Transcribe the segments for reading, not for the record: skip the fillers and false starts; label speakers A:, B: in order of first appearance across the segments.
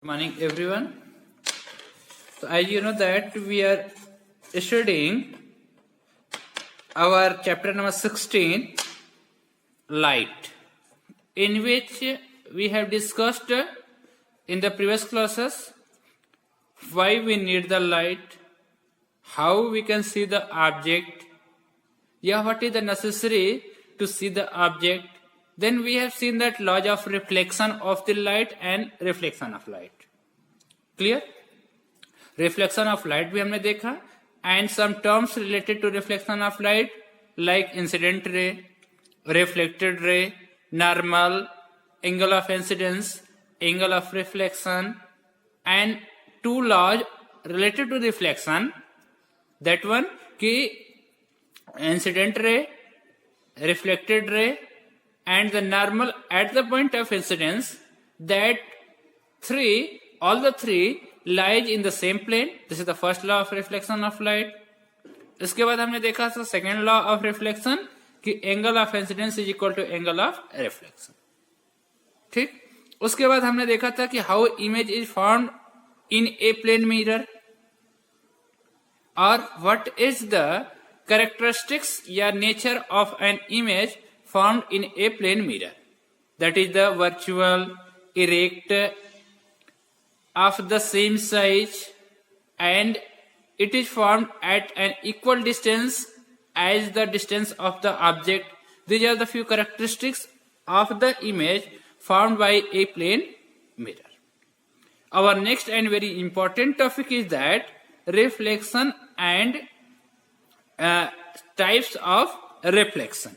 A: Good morning, everyone. So, as you know that we are studying our chapter number 16, light, in which we have discussed in the previous classes why we need the light, how we can see the object, what is the necessary to see the object. Then we have seen that laws of reflection of the light and reflection of light. Clear? Reflection of light भी हमने देखा and some terms related to reflection of light like incident ray, reflected ray, normal, angle of incidence, angle of reflection, and two laws related to reflection. That one कि incident ray, reflected ray, and the normal at the point of incidence, that all the three lies in the same plane. This is the first law of reflection of light. इसके बाद हमने देखा था second law of reflection कि angle of incidence is equal to angle of reflection. ठीक. उसके बाद हमने देखा था कि how image is formed in a plane mirror, और what is the characteristics या nature of an image formed in a plane mirror. That is the virtual, erect, of the same size, and it is formed at an equal distance as the distance of the object. These are the few characteristics of the image formed by a plane mirror. Our next and very important topic is that reflection and types of reflection.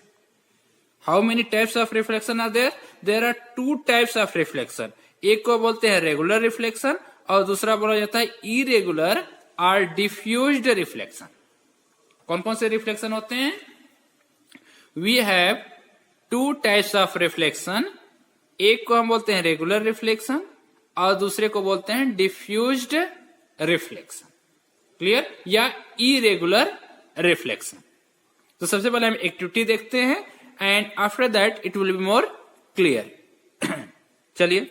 A: How many types of reflection are there? There are two types of reflection. एक को बोलते हैं regular reflection और दूसरा बोला जाता है irregular और डिफ्यूज्ड रिफ्लेक्शन. कौन कौन से रिफ्लेक्शन होते हैं? We have two types of reflection. एक को हम बोलते हैं रेगुलर रिफ्लेक्शन और दूसरे को बोलते हैं डिफ्यूज्ड रिफ्लेक्शन. क्लियर? या इरेगुलर रिफ्लेक्शन. तो सबसे पहले हम एक्टिविटी देखते हैं and after that it will be more clear. चलिए,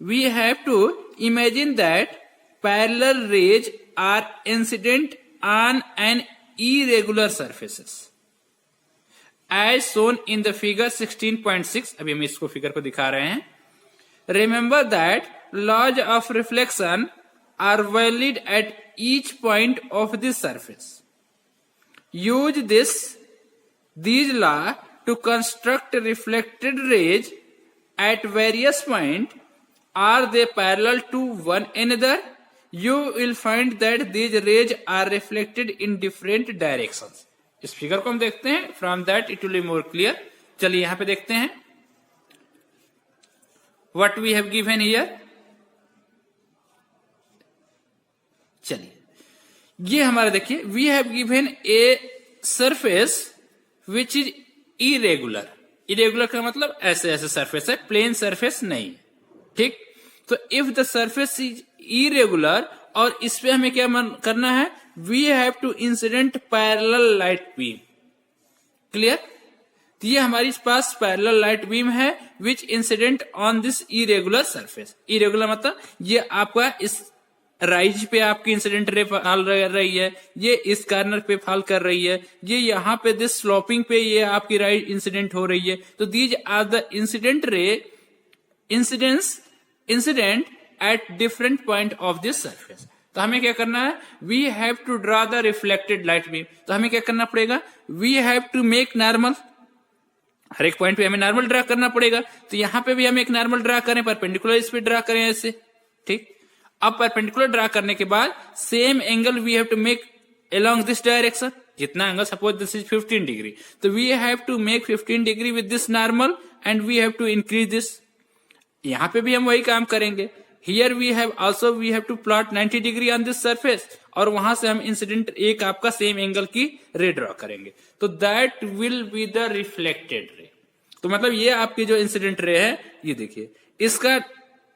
A: we have to imagine that parallel rays are incident on an irregular surfaces as shown in the figure 16.6. अभी हम इसको फिगर को दिखा रहे हैं. Remember that laws of reflection are valid at each point of the surface. Use these laws to construct reflected rays at various points. Are they parallel to one another? You will find that these rays are reflected in different directions. इस figure को हम देखते हैं. From that it will be more clear. चलिए यहां पे देखते हैं what we have given here. चलिए, ये हमारा देखिए, we have given a surface which is irregular. irregular का मतलब ऐसे ऐसे सरफेस है, प्लेन सरफेस नहीं. ठीक. तो if the surface is irregular और इस पे हमें क्या करना है? We have to incident parallel light beam. Clear? तो ये हमारे पास पैरेलल लाइट बीम है which incident on this irregular surface. Irregular मतलब ये आपका इस राइज पे आपकी इंसिडेंट रे फॉल कर रही है, ये इस कॉर्नर पे फॉल कर रही है, ये यहाँ पे दिस स्लोपिंग पे ये आपकी राइज इंसिडेंट हो रही है. तो these are the incident ray incident at different point of this surface. तो हमें क्या करना है? We have to draw the reflected light beam. तो हमें क्या करना पड़ेगा? We have to make normal. हर एक पॉइंट पे हमें नॉर्मल ड्रा करना पड़ेगा. तो यहाँ पे भी हम एक नॉर्मल ड्रा करें, परपेंडिकुलर इस पे ड्रा करें ऐसे. ठीक. अब परपेंडिकुलर ड्रा करने के बाद same angle we have to make along this direction. जितना angle, suppose this is 15 degree, तो we have to make 15 degree with this normal and we have to increase this. यहां पे भी हम वही काम करेंगे. Here we have to plot 90 degree on this surface और वहां से हम इंसिडेंट एक आपका सेम एंगल की रे ड्रॉ करेंगे. तो that will be the reflected रे. तो मतलब ये आपकी जो इंसिडेंट रे है, ये देखिए, इसका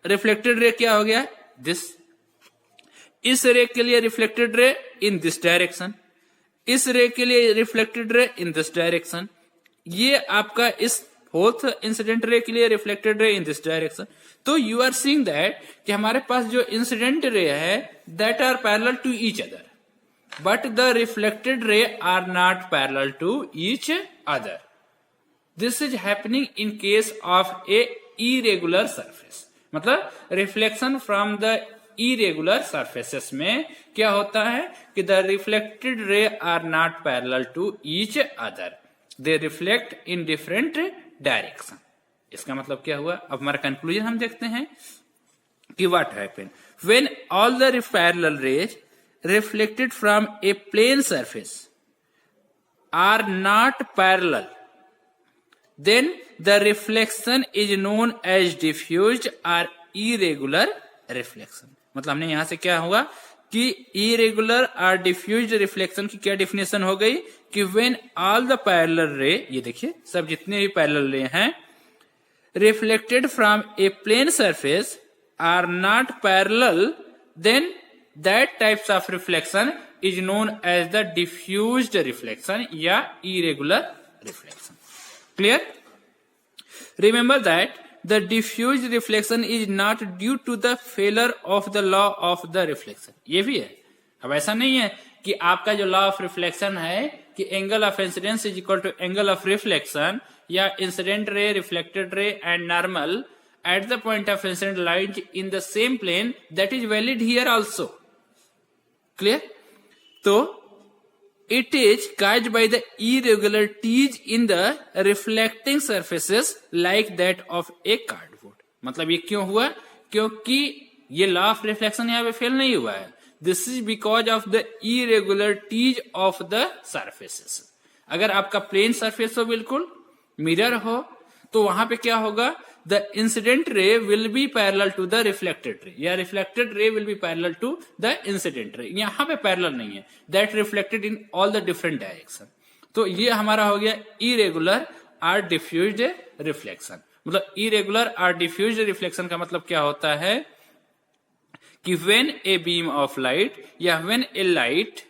A: रिफ्लेक्टेड रे क्या हो गया? दिस. इस रे के लिए reflected ray in this direction, इस रे के लिए reflected ray in this direction. ये आपका इस बोथ इंसिडेंट रे के लिए reflected ray in this direction. तो यू आर सीइंग दैट कि हमारे पास जो इंसिडेंट रे है that are parallel to each other, but the reflected ray are not parallel to each other. This is happening in case of a irregular surface. मतलब reflection from the irregular surfaces में क्या होता है कि the reflected ray are not parallel to each other. They reflect in different direction. इसका मतलब क्या हुआ? अब हमारा कंक्लूजन हम देखते हैं कि what happened when all the parallel rays reflected from a plane surface are not parallel, then the reflection is known as diffused or irregular reflection. मतलब हमने यहां से क्या हुआ कि irregular or diffused reflection की क्या definition हो गई कि when all the parallel ray, ये देखिए सब जितने भी parallel ray हैं, reflected from a plane surface are not parallel, then that types of reflection is known as the diffused reflection या irregular reflection. Clear? Remember that the diffused reflection is not due to the failure of the law of the reflection. ये भी है। अब ऐसा नहीं है कि आपका जो लॉ ऑफ रिफ्लेक्शन है कि angle of incidence is equal to angle of reflection या incident ray, reflected ray and normal at the point of incident light in the same plane, that is valid here also. Clear? So it is caused by the irregularities in the reflecting surfaces like that of a cardboard. मतलब ये क्यों हुआ? क्योंकि ये law of reflection यहाँ पे fail नहीं हुआ है। This is because of the irregularities of the surfaces. अगर आपका प्लेन सरफेस हो, बिल्कुल मिरर हो, तो वहां पे क्या होगा? The incident ray will be parallel to the reflected ray या reflected ray will be parallel to the incident ray. यहाँ पे parallel नहीं है, that reflected in all the different direction. तो ये हमारा हो गया irregular or diffused reflection. मतलब irregular or diffused reflection का मतलब क्या होता है कि when a beam of light या when a light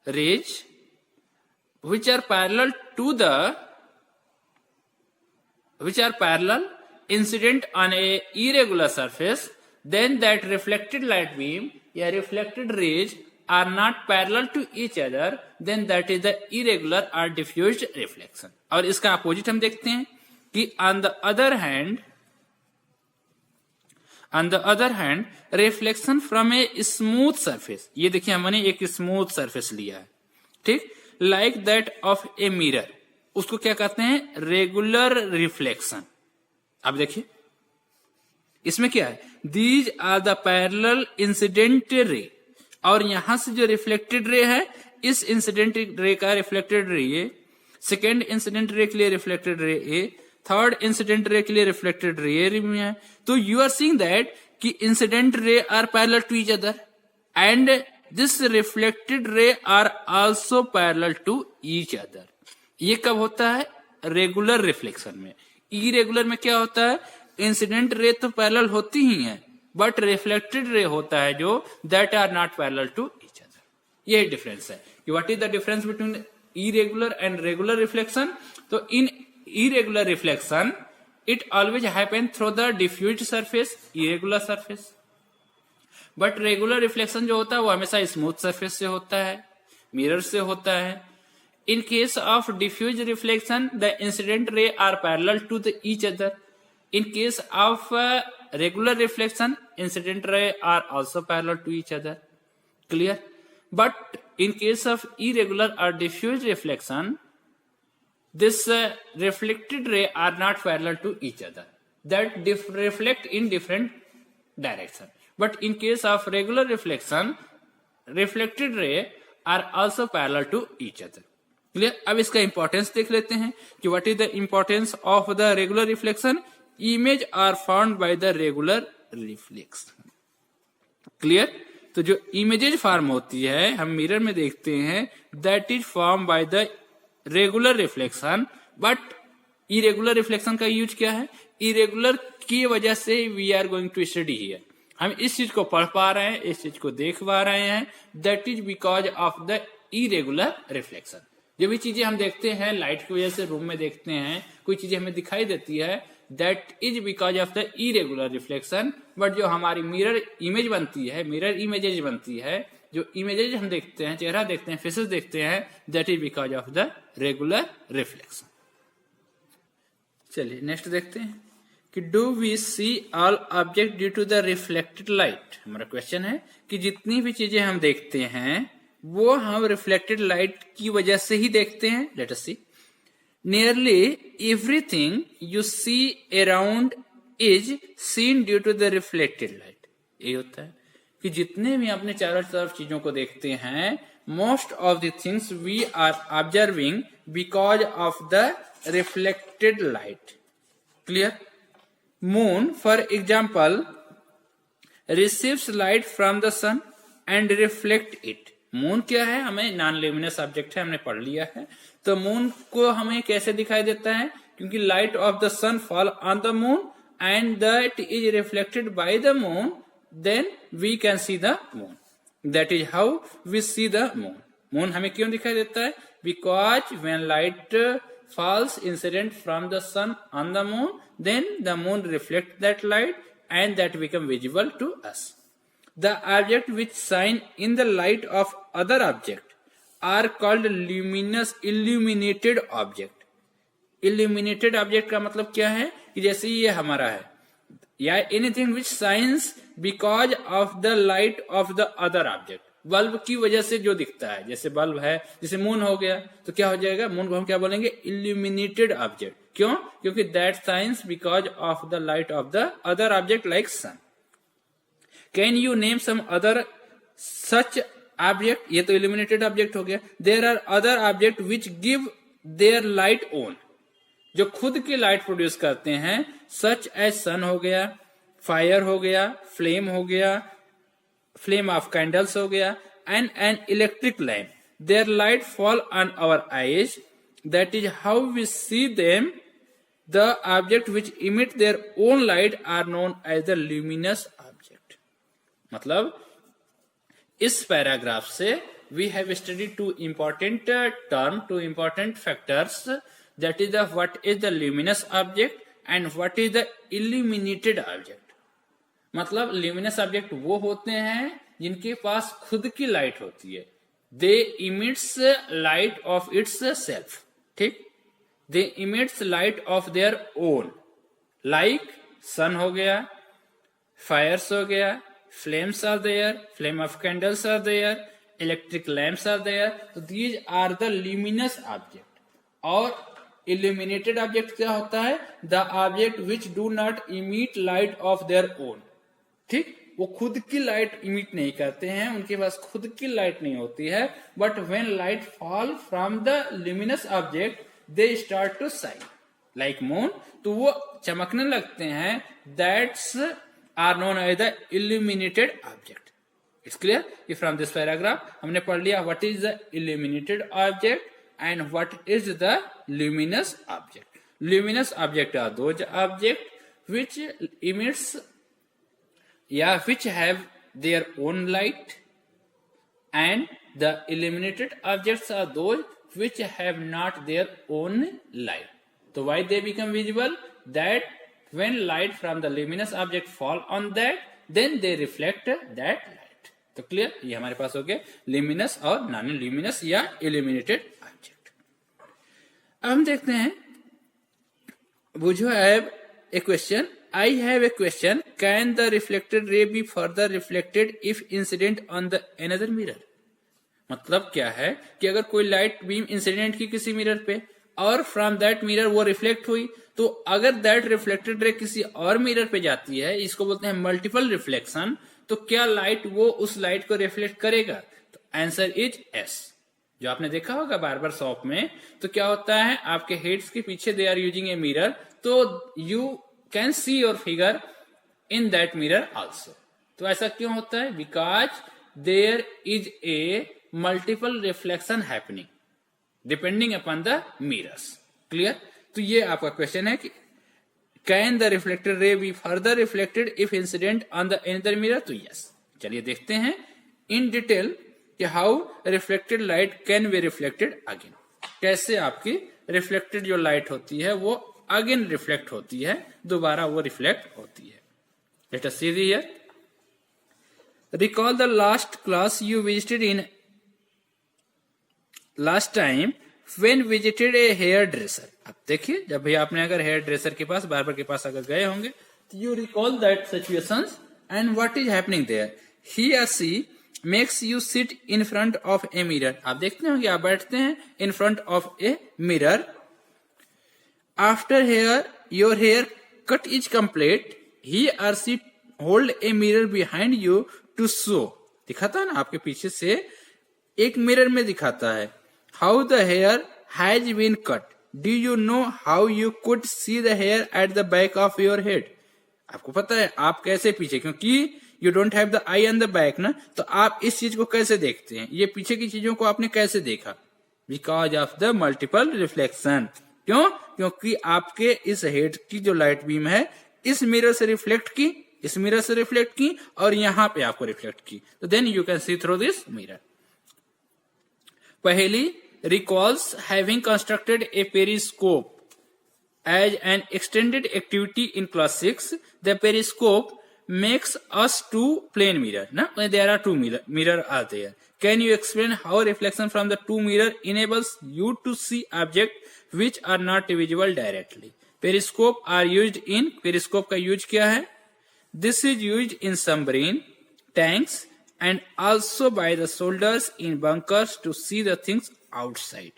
A: rays which are parallel incident on a irregular surface, then that reflected light beam या reflected rays are not parallel to each other, then that is the irregular or diffused reflection. और इसका opposite हम देखते हैं कि on the other hand reflection from a smooth surface, ये देखिए हमने एक स्मूथ सरफेस लिया है, ठीक, like that of a mirror, उसको क्या कहते हैं? Regular reflection. अब देखिए इसमें क्या है? These are the parallel incident ray, और यहां से जो रिफ्लेक्टेड रे है, इस इंसिडेंट रे का रिफ्लेक्टेड रे ए, सेकेंड इंसिडेंट रे के लिए रिफ्लेक्टेड रे ए, थर्ड इंसिडेंट रे के लिए रिफ्लेक्टेड रे ए में है। तो यू आर सीइंग दैट कि incident ray are parallel to each other and this reflected ray are also parallel to each other. ये कब होता है? रेगुलर रिफ्लेक्शन में। इरेगुलर में क्या होता है? इंसिडेंट रे तो पैरेलल होती ही है, बट रिफ्लेक्टेड रे होता है जो that are not parallel to each other. ये डिफरेंस है कि what is the difference between irregular and regular reflection. तो in irregular reflection it always happen through the diffused surface, irregular surface, but regular reflection जो होता है वो हमेशा smooth surface से होता है, मिरर से होता है। In case of diffuse reflection, the incident ray are parallel to each other. In case of regular reflection, incident ray are also parallel to each other. Clear? But in case of irregular or diffuse reflection, this reflected ray are not parallel to each other. That reflect in different direction. But in case of regular reflection, reflected ray are also parallel to each other. Clear? अब इसका importance देख लेते हैं कि what is the importance of the regular reflection. Image are found by the regular reflection. Clear? तो जो images form होती है हम मिरर में देखते हैं, that is form by the regular reflection. But irregular reflection का यूज क्या है? इरेगुलर की वजह से we are going to study here, हम इस चीज को पढ़ पा रहे हैं, इस चीज को देख पा रहे हैं, that is because of the irregular reflection. जो भी चीजें हम देखते हैं लाइट की वजह से रूम में देखते हैं, कोई चीजें हमें दिखाई देती है, that is because of the irregular reflection. But जो हमारी मिरर इमेज बनती है, मिरर इमेजेज बनती है, जो इमेजेज हम देखते हैं, चेहरा देखते हैं, फेसेस देखते हैं, that is because of the regular reflection. चलिए नेक्स्ट देखते हैं कि do we see all object due to the reflected light. हमारा क्वेश्चन है कि जितनी भी चीजें हम देखते हैं वो हम रिफ्लेक्टेड लाइट की वजह से ही देखते हैं। Let us see, nearly everything you see around is seen due to the reflected light. ये होता है कि जितने भी अपने चारों तरफ चीजों को देखते हैं, most of the things we are observing because of the reflected light. Clear? Moon, for example, receives light from the sun and reflect it. Moon क्या है? हमें नॉन ल्यूमिनस ऑब्जेक्ट है, हमने पढ़ लिया है। तो मून को हमें कैसे दिखाई देता है? क्योंकि light of the sun fall on the moon and that is reflected by the moon, then we can see the moon. That is how we see the moon. Moon हमें क्यों दिखाई देता है? Because when light falls incident from the sun on the moon, then the moon reflects that light and that become visible to us. The object which shine in the light of other object are called luminous illuminated object. Illuminated object का मतलब क्या है? कि जैसे ये हमारा है, या anything which shines because of the light of the other object. Bulb की वजह से जो दिखता है, जैसे बल्ब है, जैसे मून हो गया, तो क्या हो जाएगा? मून को हम क्या बोलेंगे? Illuminated object. क्यों? क्योंकि that shines because of the light of the other object like sun. Can you name some other such object? ये तो इल्यूमिनेटेड ऑब्जेक्ट हो गया। There are other object which give their light own, जो खुद की light produce करते हैं, such as सन हो गया, फायर हो गया, फ्लेम हो गया, flame of candles हो गया, and an electric lamp. Their light fall on our eyes. That is how we see them. The object which emit their own light are known as the luminous object. मतलब इस paragraph से we have studied two important term, two important factors. That is the what is the luminous object and what is the illuminated object. मतलब luminous object वो होते हैं जिनके पास खुद की लाइट होती है। They emits light of its self. ठीक? They emits light of their own, like sun हो गया, फायर्स हो गया, flames are there, flame of candles are there, electric lamps are there. तो these are the luminous object. और illuminated object क्या होता है? The object which do not emit light of their own. ठीक? वो खुद की लाइट इमिट नहीं करते हैं, उनके पास खुद की लाइट नहीं होती है, but when light fall from the luminous object they start to shine like moon. तो वो चमकने लगते हैं। That's are known as the illuminated object. It's clear? कि फ्रॉम दिस पैराग्राफ हमने पढ़ लिया what is the illuminated object and what is the luminous object. Luminous objects are those objects which emits which have their own light, and the illuminated objects are those which have not their own light. So why they become visible? That when light from the luminous object fall on that, then they reflect that light. तो clear? ये हमारे पास हो गया luminous और non luminous या illuminated object. अब हम देखते हैं, would you have a question? I have a question. Can the reflected ray be further reflected if incident on the another mirror? मतलब क्या है कि अगर कोई लाइट बीम इंसिडेंट की किसी मिरर पे और फ्रॉम दैट मिरर वो रिफ्लेक्ट हुई, तो अगर दैट रिफ्लेक्टेड रे किसी और मिरर पे जाती है, इसको बोलते हैं मल्टीपल रिफ्लेक्शन, तो क्या लाइट वो उस लाइट को रिफ्लेक्ट करेगा? तो आंसर इज एस। जो आपने देखा होगा बार्बर शॉप में, तो क्या होता है, आपके हेड्स के पीछे they are using a mirror, तो you can see your figure in that mirror also. तो ऐसा क्यों होता है? Because there is a multiple reflection happening depending upon the mirrors. Clear? तो ये आपका क्वेश्चन है कि can the reflected ray be further reflected if incident on the another mirror? तो यस। चलिए देखते हैं इन डिटेल कि how reflected light can be reflected again. कैसे आपकी रिफ्लेक्टेड जो लाइट होती है वो अगेन रिफ्लेक्ट होती है, दोबारा वो रिफ्लेक्ट होती है। Let us see here. Recall the last class you visited in last time when visited a hair dresser. अब देखिए, जब भी आपने अगर हेयर ड्रेसर के पास, बार्बर के पास अगर गए होंगे, तो you recall that situations and what is happening there. He or she makes you sit in front of a mirror. आप देखते होंगे, आप बैठते हैं in front of a mirror. After hair your hair cut is complete, he or she hold a mirror behind you to show. दिखाता है ना आपके पीछे से एक मिरर में दिखाता है how the hair has been cut. Do you know how you could see the hair at the back of your head. आपको पता है आप कैसे पीछे, क्योंकि you don't have the eye on the back ना, तो आप इस चीज को कैसे देखते हैं, ये पीछे की चीजों को आपने कैसे देखा? Because of the multiple reflection. क्यों? क्योंकि आपके इस हेड की जो लाइट बीम है इस मिरर से रिफ्लेक्ट की, इस मिरर से रिफ्लेक्ट की और यहां पे आपको रिफ्लेक्ट की, तो then you can see through this mirror. पहली, recalls having constructed a periscope as an extended activity in class 6. The periscope makes us two plane mirror. Now, there are two mirror are there. Can you explain how reflection from the two mirror enables you to see objects which are not visible directly? Periscope are used in, periscope का use क्या है? This is used in submarine, tanks and also by the soldiers in bunkers to see the things outside.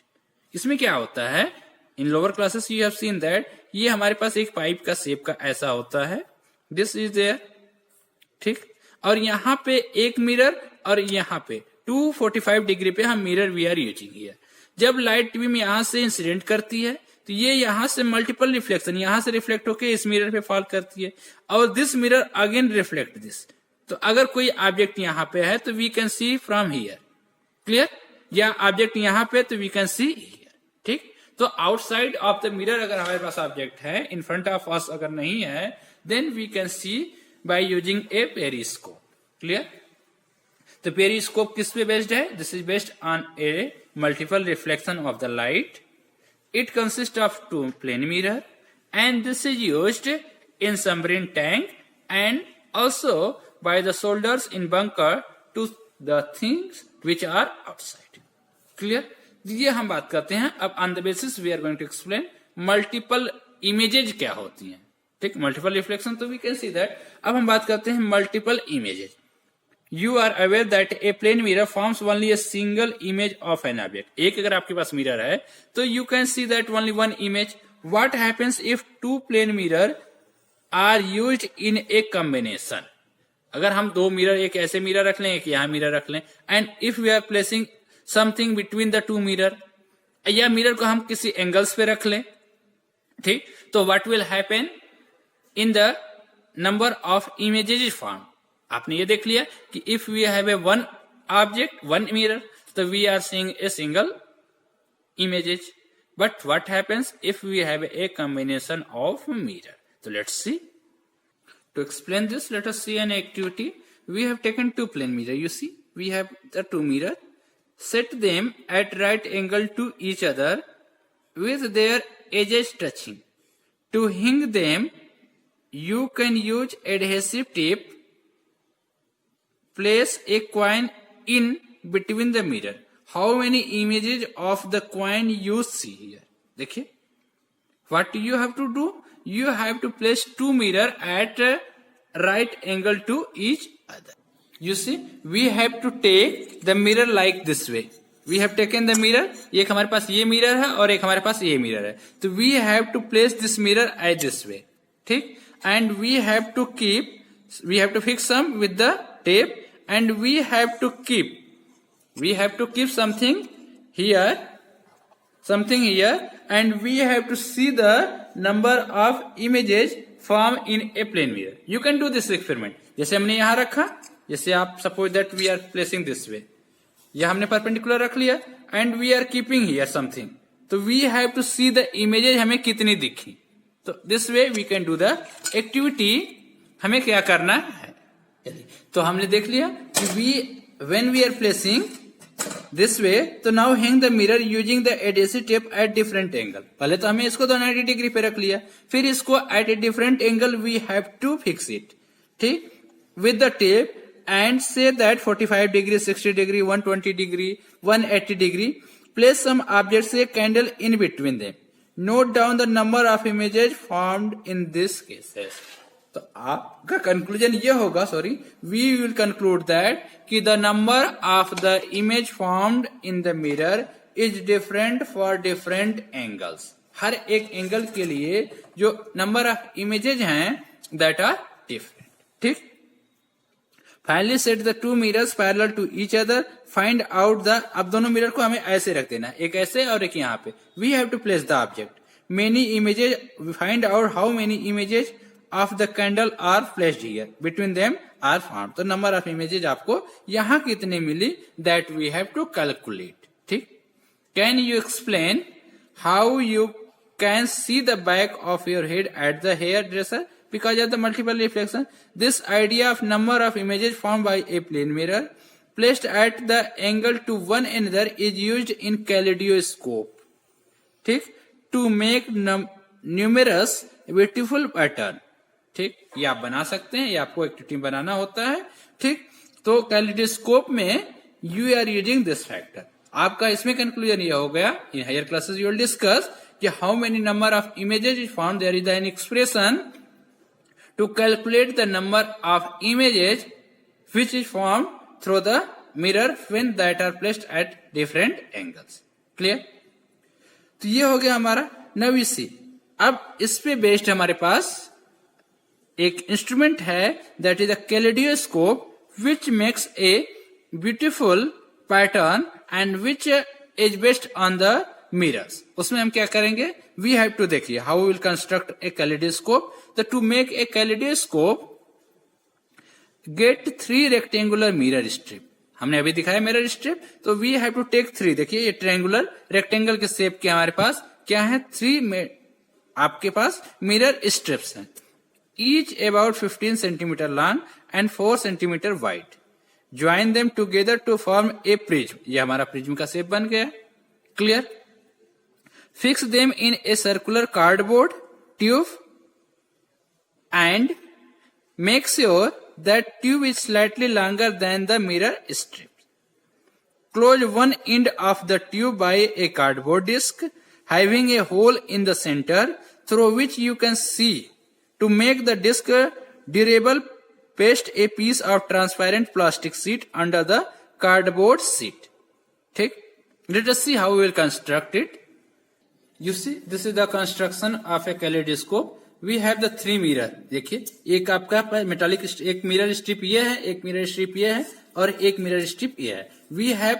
A: इसमें क्या होता है? इन lower classes you have seen that ये हमारे पास एक पाइप का शेप का ऐसा होता है, दिस इज देयर, ठीक, और यहाँ पे एक मिरर और यहाँ पे 245 डिग्री पे हम mirror we are using here. जब लाइट बीम यहाँ से इंसिडेंट करती है तो ये यहाँ से मल्टीपल रिफ्लेक्शन यहाँ से रिफ्लेक्ट होकर इस मिरर पे फॉल करती है और this mirror again reflect this. तो अगर कोई ऑब्जेक्ट यहाँ पे है तो we can see from here, clear, या ऑब्जेक्ट यहाँ पे तो वी कैन सी हियर, ठीक। तो आउटसाइड ऑफ द मिरर अगर हमारे पास ऑब्जेक्ट है, इन फ्रंट ऑफ अस अगर नहीं है, then we can see by using a periscope, clear. तो पेरिस्कोप किस पे बेस्ड है? This is based on a multiple reflection of the light. It consist of two plane mirror and this is used in submarine tank and also by the soldiers in bunker to the things which are outside. Clear? ये हम बात करते हैं अब on the basis we are going to explain multiple images क्या होती हैं, ठीक, multiple reflection तो we can see that। अब हम बात करते हैं multiple images। You are aware that a plane mirror forms only a single image of an object। एक अगर आपके पास मिरर है तो you can see that only one image। What happens if two plane mirror are used in a combination? अगर हम दो mirror, एक ऐसे मिरर रख लें, एक यहाँ मिरर रख लें, and if we are placing something between the two mirror, या मिरर को हम किसी एंगल्स पे रख लें, ठीक, तो what will happen in the number of images form. आपने ये देख लिया कि if we have a one object one mirror तो we are seeing a single images, but what happens if we have a combination of mirror. तो let's see. To explain this, let us see an activity. We have taken two plane mirror. You see, we have the two mirror. Set them at right angle to each other with their edges touching. To hang them, you can use adhesive tape. Place a coin in between the mirror. How many images of the coin you see here? देखिए, what you have to do? You have to place two mirror at right angle to each other. You see, we have to take the mirror like this way. We have taken the mirror. एक हमारे पास ये mirror है और एक हमारे पास ये mirror है, तो we have to place this mirror as this way, ठीक, and we have to fix some with the tape and we have to keep something here and we have to see the number of images form in a plane mirror. You can do this experiment. जैसे हमने यहां रखा, जैसे आप suppose that we are placing this way, यह हमने perpendicular रख लिया and we are keeping here something, तो we have to see the images हमें कितनी दिखी। तो this way we can do the activity। हमें क्या करना है, तो हमने देख लिया कि when we are placing this way, तो now hang the mirror using the adhesive tape at different angle. पहले तो हमें इसको तो 90 डिग्री पे रख लिया, फिर इसको at a different angle we have to fix it, ठीक, with the tape and say that 45 degree, 60 degree, 120 degree, 180 degree. Place some object say candle in between them. Note down the number of images formed in this cases. तो आपका conclusion ये होगा, we will conclude that कि the number of the image formed in the mirror is different for different angles. हर एक angle के लिए जो number of images हैं दैट आर डिफरेंट, ठीक। Finally set the two mirrors parallel to each other, find out the, अब दोनों mirror को हमें ऐसे रख देना, एक ऐसे और एक यहाँ पे। We have to place the object, many images, find out how many images of the candle are placed here, between them are formed। तो नंबर ऑफ इमेजेज आपको यहां कितने मिली that we have to calculate, ठीक। Can you explain how you can see the back of your head at the hairdresser because of the multiple reflection? This idea of number of images formed by a plane mirror placed at the angle to one another is used in kaleidoscope, ठीक, to make numerous beautiful pattern, ठीक। ये आप बना सकते हैं, ये आपको activity बनाना होता है, ठीक। तो कैलिडोस्कोप में you are using this factor. आपका इसमें कंक्लूजन ये हो गया, in higher classes you will discuss कि how many number of images is found, there is an expression to calculate the number of images which is form through the mirror when that are placed at different angles. Clear? तो ये हो गया हमारा 9वीं। अब इस पे based हमारे पास एक इंस्ट्रूमेंट है that is a kaleidoscope which makes a beautiful pattern and which is based on the mirrors. उसमें हम क्या करेंगे, वी हैव टू, देखिए how will construct a kaleidoscope. तो to make a kaleidoscope get 3 rectangular mirror strip. हमने अभी दिखाया mirror strip, तो वी हैव टू टेक 3। देखिए ये ट्रायंगुलर रेक्टेंगल के शेप के हमारे पास क्या है, 3 में आपके पास मिरर स्ट्रिप्स हैं, each about 15 centimeter long and 4 centimeter wide. Join them together to form a prism. ये हमारा प्रिज्म का शेप बन गया। Clear? Fix them in a circular cardboard tube and make sure that tube is slightly longer than the mirror strip. Close one end of the tube by a cardboard disc having a hole in the center through which you can see. To make the disc durable, paste a piece of transparent plastic sheet under the cardboard sheet. ठीक? Let us see how we will construct it. You see, this is the construction of a kaleidoscope. We have the 3 mirror. देखिए, एक आपका metallic, एक mirror strip ये है, एक mirror strip ये है, और एक मिरर स्ट्रिप ये है। We have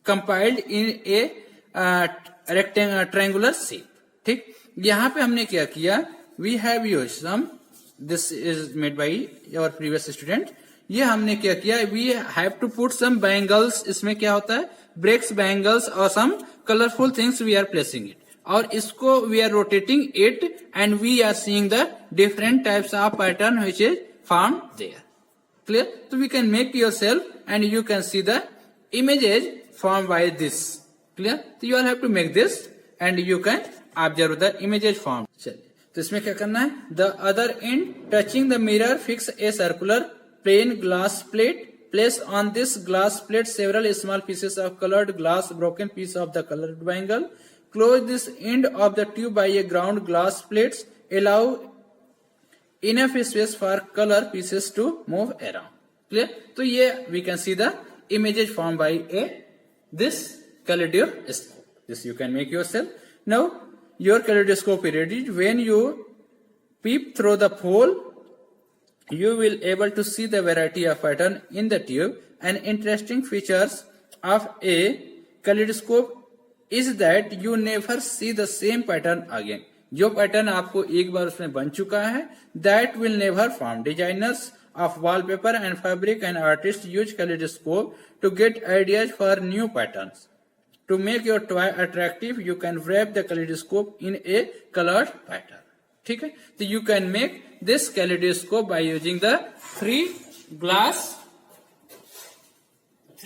A: compiled in a triangular shape. ठीक? यहाँ पे हमने क्या किया, we have used some, this is made by our previous student। ये हमने क्या किया, we have to put some bangles, इसमें क्या होता है, breaks, bangles और some colorful things we are placing it, और इसको we are rotating it and we are seeing the different types of pattern which is found there. Clear? So we can make yourself and you can see the images formed by this. Clear? So you all have to make this and you can observe the images formed. चलिए, तो इसमें क्या करना है, the other end touching the mirror fix a circular plane glass plate, place on this glass plate several small pieces of coloured glass, broken piece of the coloured bangle, close this end of the tube by a ground glass plates, allow enough space for colour pieces to move around. Clear? तो ये we can see the images form by a this kaleidoscope. This you can make yourself. Now your kaleidoscope is ready. When you peep through the hole, you will able to see the variety of pattern in the tube. An interesting features of a kaleidoscope is that you never see the same pattern again. जो pattern आपको एक बार उसमें बन चुका है, that will never form. Designers of wallpaper and fabric and artists use kaleidoscope to get ideas for new patterns. To make your toy attractive, you can wrap the kaleidoscope in a colored pattern. ठीक है? तो you can make this kaleidoscope by using the 3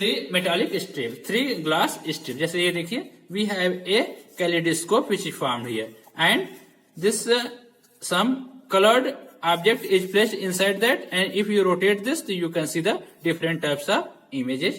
A: three metallic strip, three glass strip. जैसे ये देखिए, we have a kaleidoscope which is formed here and this some colored object is placed inside that, and if you rotate this, you can see the different types of images